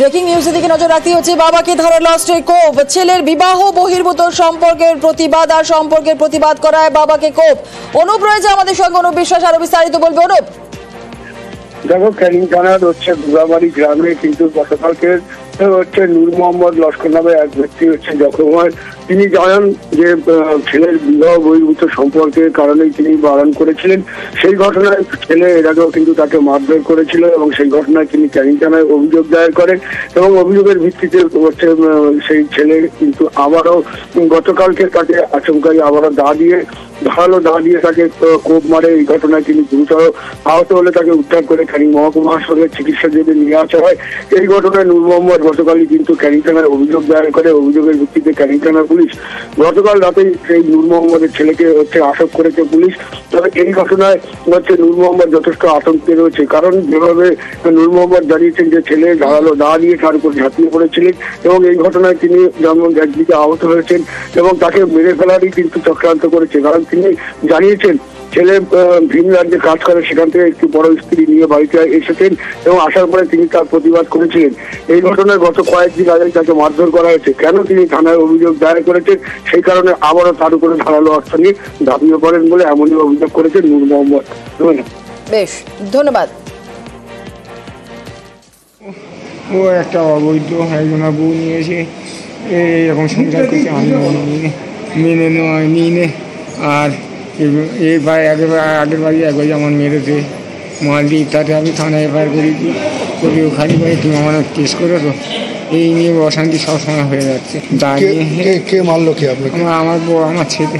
Breaking নিউজের দিকে নজর রাখতে হচ্ছে। বাবাকে ধারালো অস্ত্রে কোপ, ছেলের বিবাহ বহির্ভূত সম্পর্কের প্রতিবাদ আর সম্পর্কের প্রতিবাদ করায় বাবাকে কোপ। অনুপ রয়েছে আমাদের সঙ্গে, অনুপ বিশ্বাস আরো বিস্তারিত বলবে। অনুপ, দেখো, ক্যানিং থানার দুর্গাবাড়ি গ্রামে কিন্তু গতকালকে নূর মোহাম্মদ লস্কর নামে এক ব্যক্তি জখম হয়। তিনি জানান যে ছেলের বিবাহ বহির্ভূত সম্পর্কের কারণেই তিনি বারণ করেছিলেন। সেই ঘটনায় ছেলে এর আগেও কিন্তু তাকে মারধর করেছিল এবং সেই ঘটনায় তিনি ক্যানিং থানায় অভিযোগ দায়ের করেন এবং অভিযোগের ভিত্তিতে সেই ছেলে কিন্তু আবারও গতকালকে তাকে আচমকাই আবারও ধারালো দা দিয়ে তাকে কোপ মারে। এই ঘটনায় তিনি গুরুতর আহত হলে তাকে উদ্ধার করে ক্যানিং মহকুমা হাসপাতালে চিকিৎসার জন্য নিয়ে আসা হয়। এই ঘটনায় নূর মোহাম্মদ গতকালই কিন্তু ক্যানিং থানায় অভিযোগ দায়ের করে। অভিযোগের ভিত্তিতে ক্যানিং থানার পুলিশ গতকাল রাতেই সেই নূর মোহাম্মদের ছেলেকে আটক করেছে পুলিশ। তবে এই ঘটনায় নূর মোহাম্মদ যথেষ্ট আতঙ্কে রয়েছে, কারণ যেভাবে নূর মোহাম্মদ জানিয়েছেন যে ছেলে ধারালো দা দিয়ে তার উপর ঝাঁপিয়ে পড়েছিলেন এবং এই ঘটনায় তিনি যেমন একদিকে আহত হয়েছেন এবং তাকে মেরে ফেলারই কিন্তু চক্রান্ত করেছে। কারণ তিনি জানিয়েছেন ছেলে ভিন রাজ্যে কাজ করে, সেখান থেকে একটি বড় স্ত্রী নিয়ে বাড়িতে এসেছেন এবং আসার পরে তিনি তার প্রতিবাদ করেছিলেন। এই ঘটনায় গত কয়েকদিন আগে তাকে মারধর করা হয়েছে। কেন তিনি থানায় অভিযোগ দায়ের করেছেন, সেই কারণে আবারও তার উপরে ধারালো অস্ত্র নিয়ে ঝাঁপিয়ে পড়েন বলে এমনই অভিযোগ করেছেন নূর মোহাম্মদ। বেশ, ধন্যবাদ। ও একটা অবৈধ একজনা বউ নিয়েছে, এরকম সংসার করছে, আমি মেনে নিয়ে আর এবার আগের বাড়ি একবার যেমন মেরেছে মারলি, তাতে আমি থানায় এফআইআর করেছি। করিও খালি ভাই তুমি আমার কেস করে তো, এই নিয়ে অশান্তি সবসময় হয়ে যাচ্ছে। কে মারলো? কে আপনাকে? আমার বউ, আমার ছেলে।